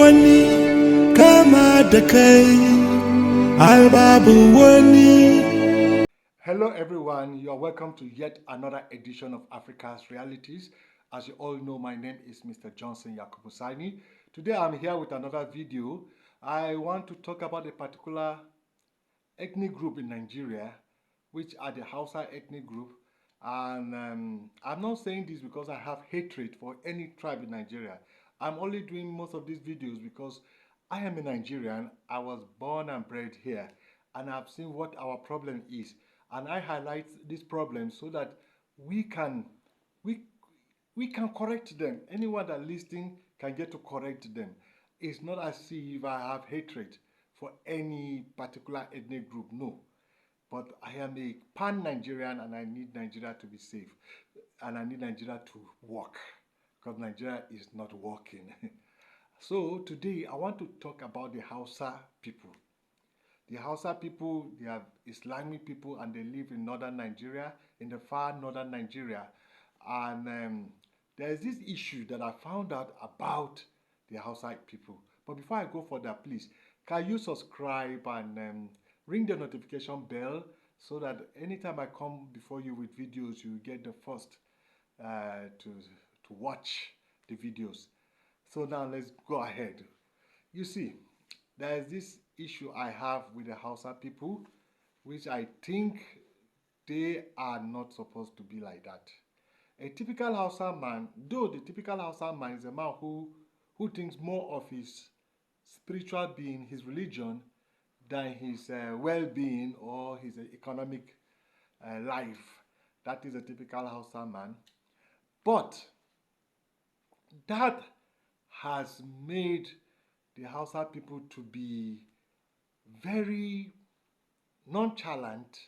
wani kama da kai, ai babu wani. Hello everyone, you are welcome to yet another edition of Africa's Realities. As you all know, my name is Mr. Johnson Yakubusani. Today I'm here with another video. I want to talk about a particular ethnic group in Nigeria, which are the Hausa ethnic group. And I'm not saying this because I have hatred for any tribe in Nigeria. I'm only doing most of these videos because I am a Nigerian. I was born and bred here, and I've seen what our problem is. And I highlight these problems so that we can we can correct them. Anyone that listening can get to correct them. It's not as if I have hatred for any particular ethnic group. No. But I am a pan-Nigerian and I need Nigeria to be safe. And I need Nigeria to work. Because Nigeria is not working. So today I want to talk about the Hausa people. The Hausa people, they are Islamic people and they live in northern Nigeria, in the far northern Nigeria. And there is this issue that I found out about the Hausa people. But before I go further, please, can you subscribe and ring the notification bell so that anytime I come before you with videos, you get the first to watch the videos. So now let's go ahead. You see, there is this issue I have with the Hausa people, which I think they are not supposed to be like that. A typical Hausa man, though the typical Hausa man is a man who thinks more of his spiritual being, his religion, than his well-being or his economic life. That is a typical Hausa man. But that has made the Hausa people to be very nonchalant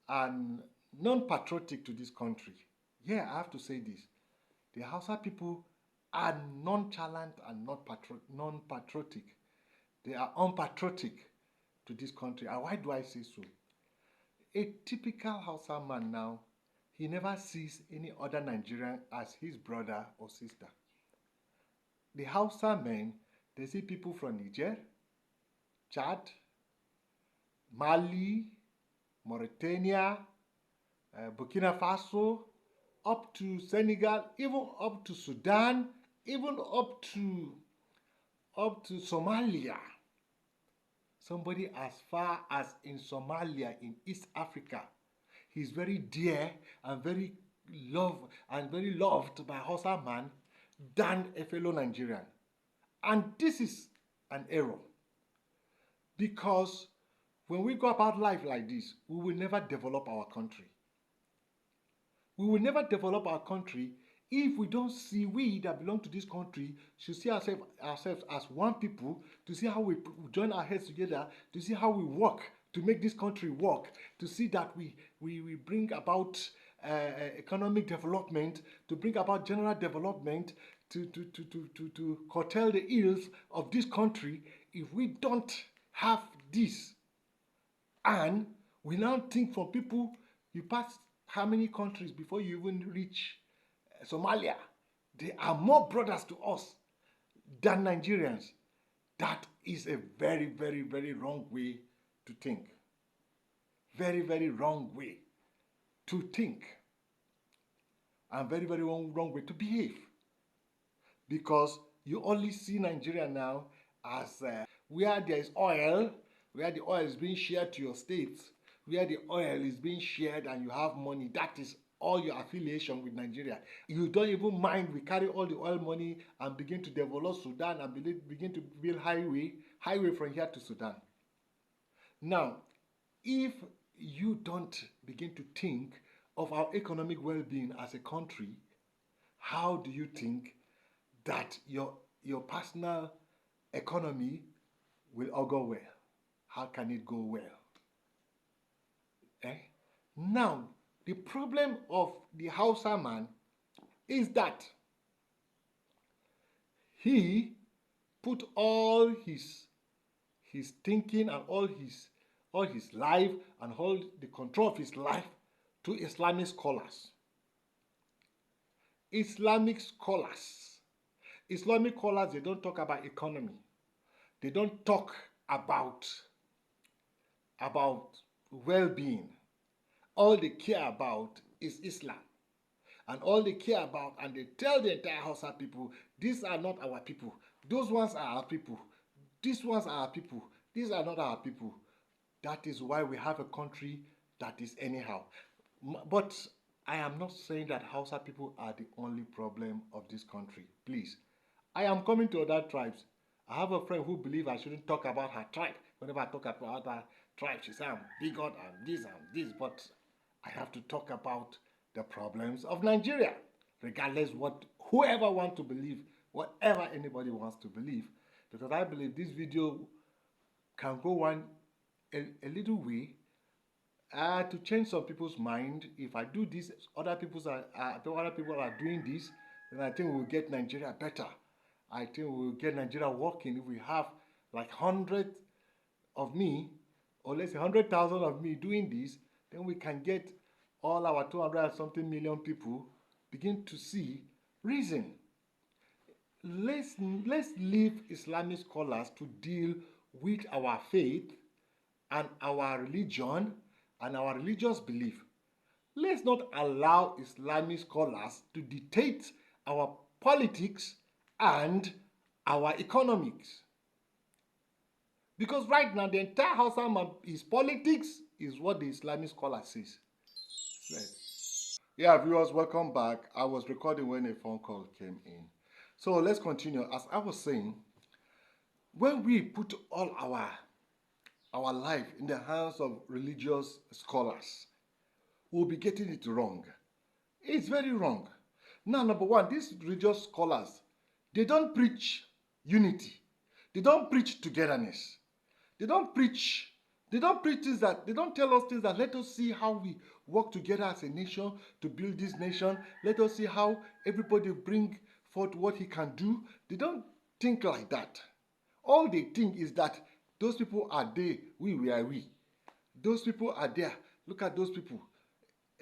and non-patriotic to this country. Yeah, I have to say this. The Hausa people are nonchalant and non-patriotic. They are unpatriotic to this country. And why do I say so? A typical Hausa man now, he never sees any other Nigerian as his brother or sister. The Hausa men, they see people from Niger, Chad, Mali, Mauritania, Burkina Faso, up to Senegal, even up to Sudan, even up to Somalia. Somebody as far as in Somalia, in East Africa, he's very dear and very loved by Hausa man than a fellow Nigerian. And this is an error. Because when we go about life like this, we will never develop our country. We will never develop our country if we don't see, we that belong to this country should see ourselves as one people, to see how we join our heads together, to see how we work to make this country work, to see that we bring about economic development, to bring about general development, to curtail the ills of this country. If we don't have this, and we now think from people, you pass how many countries before you even reach Somalia? They are more brothers to us than Nigerians. That is a very, very, very wrong way to think. Very, very wrong way to think. And very, very wrong way to behave. Because you only see Nigeria now as where there is oil, where the oil is being shared to your states, where the oil is being shared and you have money. That is all your affiliation with Nigeria. You don't even mind we carry all the oil money and begin to develop Sudan and begin to build highway from here to Sudan. Now, if you don't begin to think of our economic well-being as a country, how do you think that your personal economy will all go well? How can it go well? Now, the problem of the Hausa man is that he put all his thinking and all his life and all the control of his life to Islamic scholars. Islamic scholars. Islamic scholars, they don't talk about economy. They don't talk about well-being. All they care about is Islam. And all they care about, and they tell the entire Hausa people, these are not our people. Those ones are our people. These ones are our people. These are not our people. That is why we have a country that is anyhow. But I am not saying that Hausa people are the only problem of this country. Please. I am coming to other tribes. I have a friend who believes I shouldn't talk about her tribe. Whenever I talk about other tribes, she says I'm bigot and this. But I have to talk about the problems of Nigeria, regardless what whoever wants to believe, whatever anybody wants to believe. Because I believe this video can go on a little way to change some people's mind. If I do this, other people are doing this, then I think we'll get Nigeria better. I think we'll get Nigeria working. If we have like 100 of me, or let's say 100,000 of me doing this, then we can get all our 200 and something million people begin to see reason. Let's leave Islamic scholars to deal with our faith and our religion and our religious belief. Let's not allow Islamic scholars to dictate our politics and our economics. Because right now, the entire Hausa is politics is what the Islamic scholar says. Yeah, viewers, welcome back. I was recording when a phone call came in. So let's continue. As I was saying, when we put all our life in the hands of religious scholars, we'll be getting it wrong. It's very wrong. Now, number one, these religious scholars, they don't preach unity. They don't preach togetherness. They don't preach things that, they don't tell us things that let us see how we work together as a nation to build this nation. Let us see how everybody bring forth what he can do. They don't think like that. All they think is that those people are there, we are we. Those people are there. Look at those people.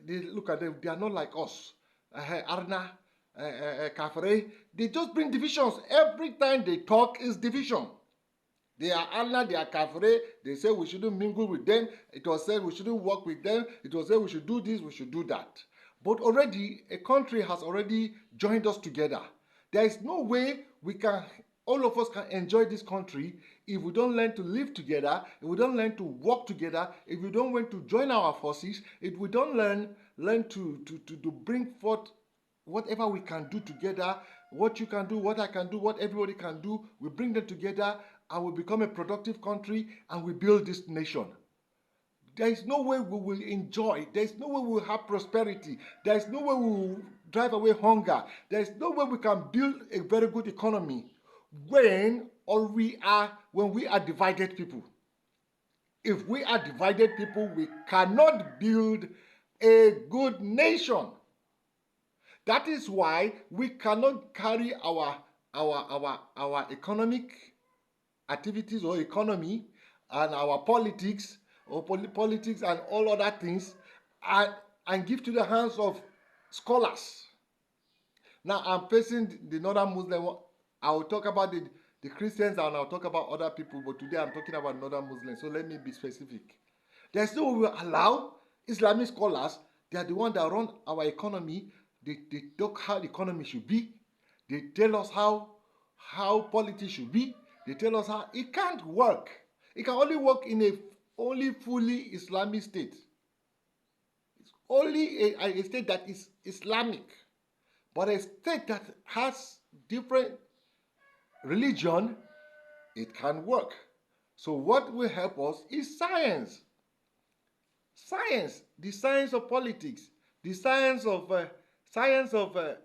They look at them, they are not like us. Arna, Kafre, they just bring divisions. Every time they talk is division. They are Allah, they are Kafre, they say we shouldn't mingle with them. It was said we shouldn't work with them. It was said we should do this, we should do that. But already, a country has already joined us together. There is no way all of us can enjoy this country if we don't learn to live together, if we don't learn to work together, if we don't learn to join our forces, if we don't learn to bring forth whatever we can do together, what you can do, what I can do, what everybody can do, we bring them together and we become a productive country and we build this nation. There is no way we will enjoy. There is no way we will have prosperity. There is no way we will drive away hunger. There is no way we can build a very good economy when we are divided people. If we are divided people, we cannot build a good nation. That is why we cannot carry our economic activities or economy and our politics or politics and all other things and give to the hands of scholars. Now I'm facing the northern Muslim. I will talk about the Christians and I'll talk about other people, but today I'm talking about northern Muslims. So let me be specific. There's no way we will allow Islamic scholars. They are the ones that run our economy. They talk how the economy should be. They tell us how politics should be. They tell us how it can't work. It can only work in a only fully Islamic state. It's only a state that is Islamic. But a state that has different religion, it can work. So what will help us is science. Science, the science of politics, the science of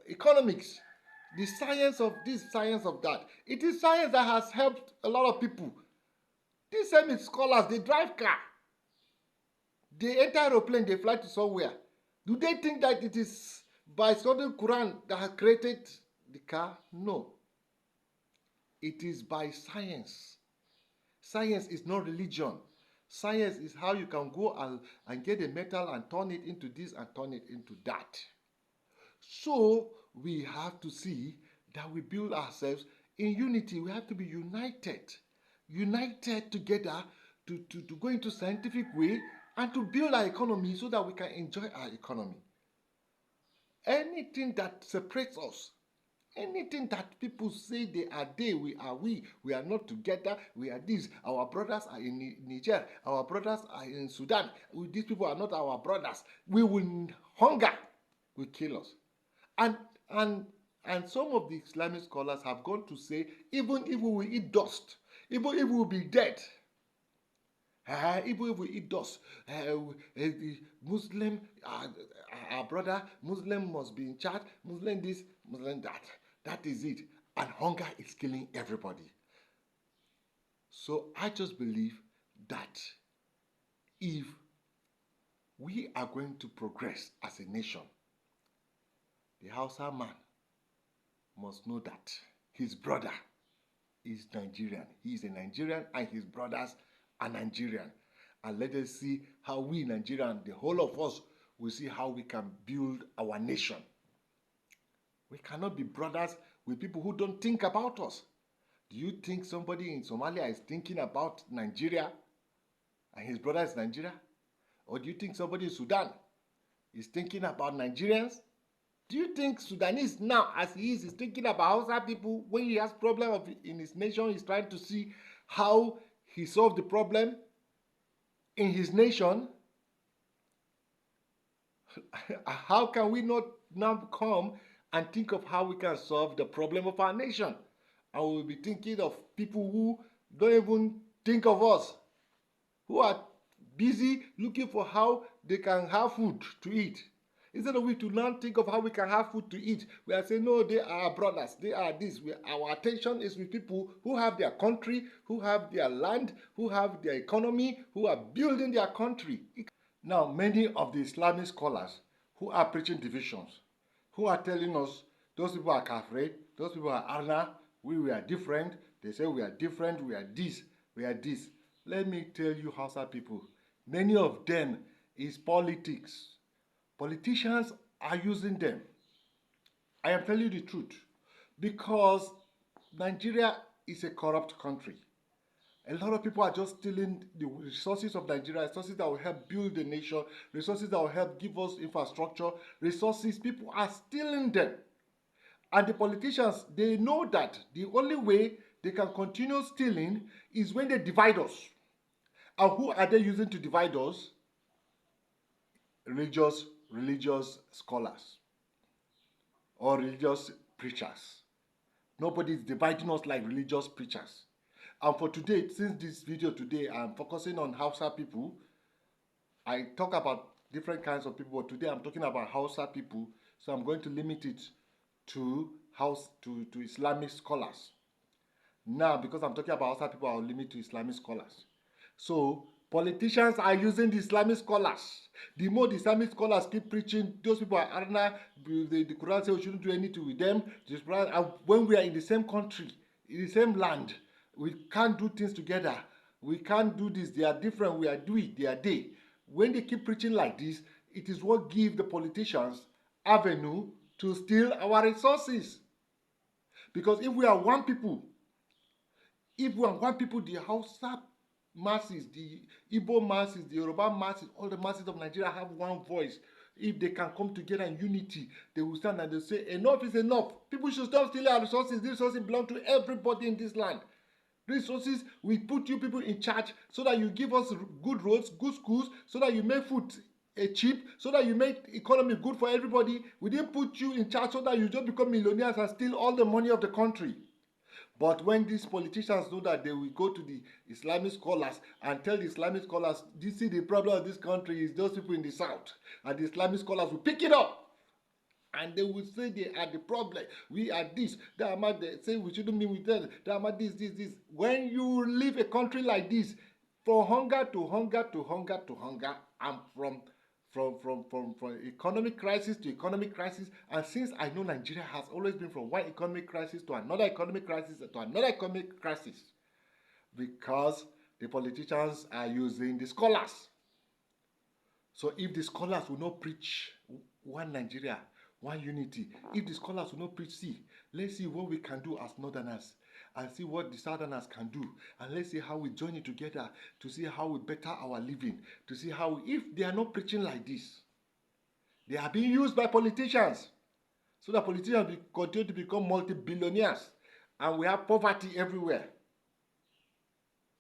economics, the science of this, science of that. It is science that has helped a lot of people. These same scholars, they drive car. They enter aeroplane, they fly to somewhere. Do they think that it is by studying Quran that has created the car? No. It is by science. Science is not religion. Science is how you can go and get a metal and turn it into this and turn it into that. So we have to see that we build ourselves in unity. We have to be united together to go into scientific way and to build our economy so that we can enjoy our economy. Anything that separates us, anything that people say they are we are not together, we are this, our brothers are in Niger, our brothers are in Sudan, these people are not our brothers, hunger will kill us. And some of the Islamic scholars have gone to say, even if we will eat dust, even if we will be dead, even if we eat dust, the Muslim, our brother, Muslim must be in charge, Muslim this, Muslim that. That is it. And hunger is killing everybody. So I just believe that if we are going to progress as a nation, the Hausa man must know that his brother is Nigerian. He is a Nigerian and his brothers are Nigerian. And let us see how we Nigerian, the whole of us, will see how we can build our nation. We cannot be brothers with people who don't think about us. Do you think somebody in Somalia is thinking about Nigeria and his brother is Nigeria? Or do you think somebody in Sudan is thinking about Nigerians? Do you think Sudanese now, as he is thinking about Hausa people when he has problem in his nation, he's trying to see how he solved the problem in his nation? How can we not now come and think of how we can solve the problem of our nation? And we'll be thinking of people who don't even think of us, who are busy looking for how they can have food to eat. Instead of we to now think of how we can have food to eat, we are saying, no, they are brothers, they are this. Our attention is with people who have their country, who have their land, who have their economy, who are building their country. Now, many of the Islamic scholars who are preaching divisions, who are telling us those people are kafir, those people are Arna, we are different, they say we are different, we are this, we are this. Let me tell you, Hausa people, many of them is politics. Politicians are using them. I am telling you the truth. Because Nigeria is a corrupt country. A lot of people are just stealing the resources of Nigeria, resources that will help build the nation, resources that will help give us infrastructure, resources. People are stealing them. And the politicians, they know that the only way they can continue stealing is when they divide us. And who are they using to divide us? Religious scholars or religious preachers. Nobody is dividing us like religious preachers. And for today, since this video today, I'm focusing on Hausa people. I talk about different kinds of people, but today I'm talking about Hausa people. So I'm going to limit it to Islamic scholars. Now, because I'm talking about Hausa people, I'll limit to Islamic scholars. So politicians are using the Islamic scholars. The more the Islamic scholars keep preaching, those people are Arna, the Quran says we shouldn't do anything with them. When we are in the same country, in the same land, we can't do things together. We can't do this. They are different. We are doing. They are they. When they keep preaching like this, it is what gives the politicians avenue to steal our resources. Because if we are one people, the Hausa masses, the Igbo masses, the Yoruba masses, all the masses of Nigeria have one voice. If they can come together in unity, they will stand and they say, enough is enough. People should stop stealing our resources. These resources belong to everybody in this land. Resources, we put you people in charge so that you give us good roads, good schools, so that you make food cheap, so that you make economy good for everybody. We didn't put you in charge so that you just become millionaires and steal all the money of the country. But when these politicians know that, they will go to the Islamic scholars and tell the Islamic scholars, this is the problem of this country is those people in the south. And the Islamic scholars will pick it up. And they will say they are the problem. We are this. They say we shouldn't be with them. This. When you leave a country like this, from hunger to hunger to hunger to hunger, and from economic crisis to economic crisis, and since I know Nigeria has always been from one economic crisis to another economic crisis to another economic crisis, because the politicians are using the scholars. So if the scholars will not preach one Nigeria, one unity, if the scholars will not preach, see, Let's see what we can do as Northerners and see what the Southerners can do. And let's see how we join it together to see how we better our living, to see how, if they are not preaching like this, they are being used by politicians so that politicians continue to become multi-billionaires and we have poverty everywhere.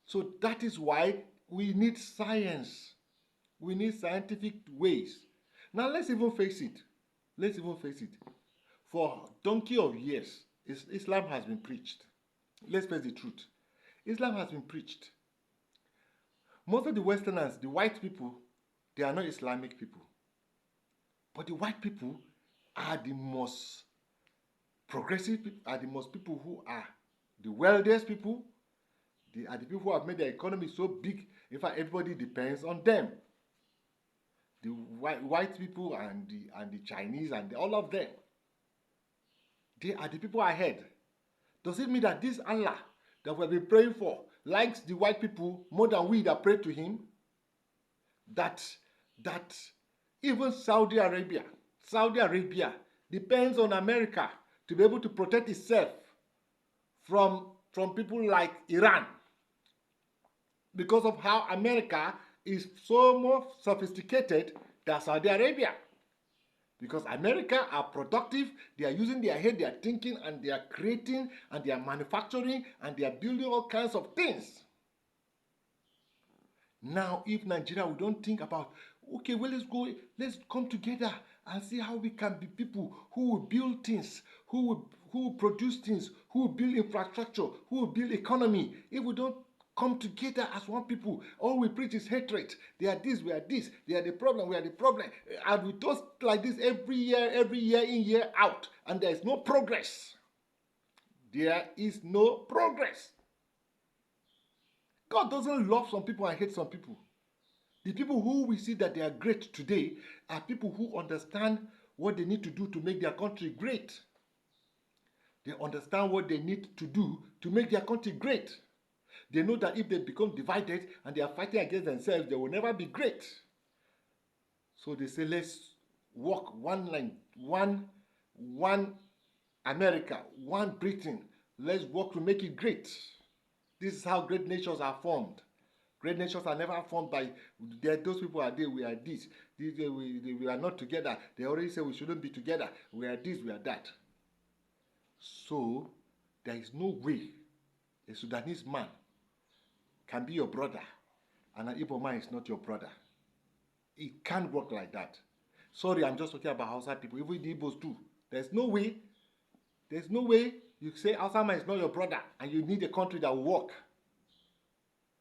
So that is why we need science. We need scientific ways. Now let's even face it. Let's even face it. For donkey of years, Islam has been preached. Let's face the truth. Islam has been preached. Most of the Westerners, the white people, they are not Islamic people. But the white people are the most progressive people, are the most people who are the wealthiest people. They are the people who have made their economy so big. In fact, everybody depends on them. The white people and the Chinese and all of them. They are the people ahead. Does it mean that this Allah that we have been praying for likes the white people more than we that pray to him? That even Saudi Arabia depends on America to be able to protect itself from people like Iran, because of how America is so more sophisticated than Saudi Arabia. Because America are productive, they are using their head, they are thinking, and they are creating, and they are manufacturing, and they are building all kinds of things. Now, if Nigeria, we don't think about, okay, well, let's come together and see how we can be people who will build things, who will produce things, who will build infrastructure, who will build economy. If we don't come together as one people, all we preach is hatred. They are this, we are this. They are the problem, we are the problem. And we talk like this every year in, year out. And there is no progress. There is no progress. God doesn't love some people and hate some people. The people who we see that they are great today are people who understand what they need to do to make their country great. They understand what they need to do to make their country great. They know that if they become divided and they are fighting against themselves, they will never be great. So they say, let's walk one line, one America, one Britain. Let's work to make it great. This is how great nations are formed. Great nations are never formed by, those people are there, we are this. We are not together. They already say we shouldn't be together. We are this, we are that. So, there is no way a Sudanese man can be your brother and an Igbo man is not your brother. It can't work like that. Sorry, I'm just talking about Hausa people, even the Igbos too. There's no way you say Hausa man is not your brother and you need a country that will work.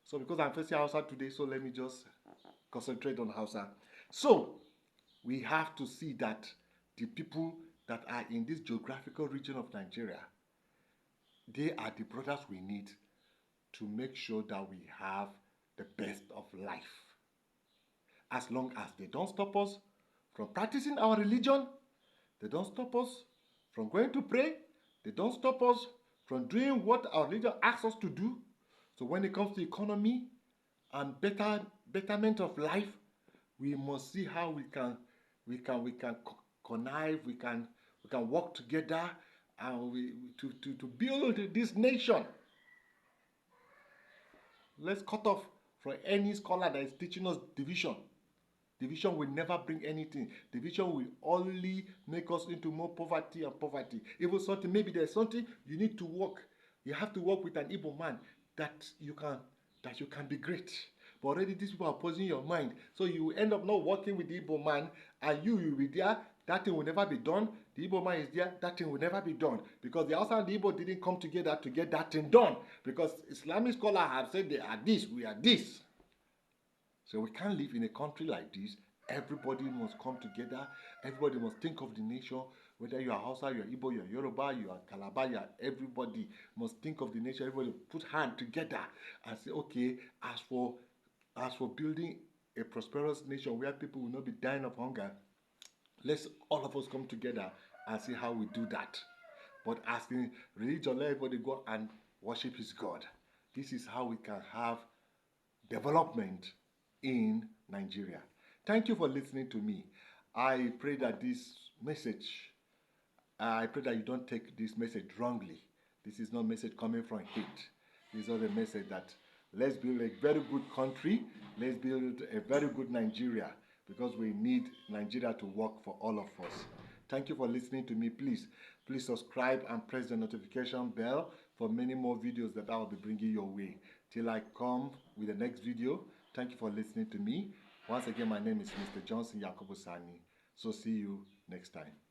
So because I'm facing Hausa today, so let me just concentrate on Hausa. So we have to see that the people that are in this geographical region of Nigeria, they are the brothers we need to make sure that we have the best of life. As long as they don't stop us from practicing our religion, they don't stop us from going to pray, they don't stop us from doing what our religion asks us to do. So when it comes to economy and betterment of life, we must see how we can connive, we can work together and to build this nation. Let's cut off from any scholar that is teaching us division. Division will never bring anything. Division will only make us into more poverty and poverty. Even something, maybe there's something you need to work. You have to work with an Igbo man that you can be great. But already these people are poisoning your mind. So you end up not working with the Igbo man, and you will be there. That thing will never be done. The Igbo man is there. That thing will never be done. Because the Hausa and the Igbo didn't come together to get that thing done. Because Islamic scholars have said they are this, we are this. So we can't live in a country like this. Everybody must come together. Everybody must think of the nation. Whether you are Hausa, you are Igbo, you are Yoruba, you are Calabar, you are, everybody must think of the nation. Everybody put hands together and say, okay, as for building a prosperous nation where people will not be dying of hunger, let's all of us come together and see how we do that. But as in religion, let everybody go and worship his God. This is how we can have development in Nigeria. Thank you for listening to me. I pray that this message I pray that you don't take this message wrongly. This is not a message coming from hate. This is not a message that let's build a very good country, let's build a very good Nigeria, because we need Nigeria to work for all of us. Thank you for listening to me. Please subscribe and press the notification bell for many more videos that I will be bringing your way. Till I come with the next video, thank you for listening to me. Once again, my name is Mr. Johnson Yakubu Sani. So see you next time.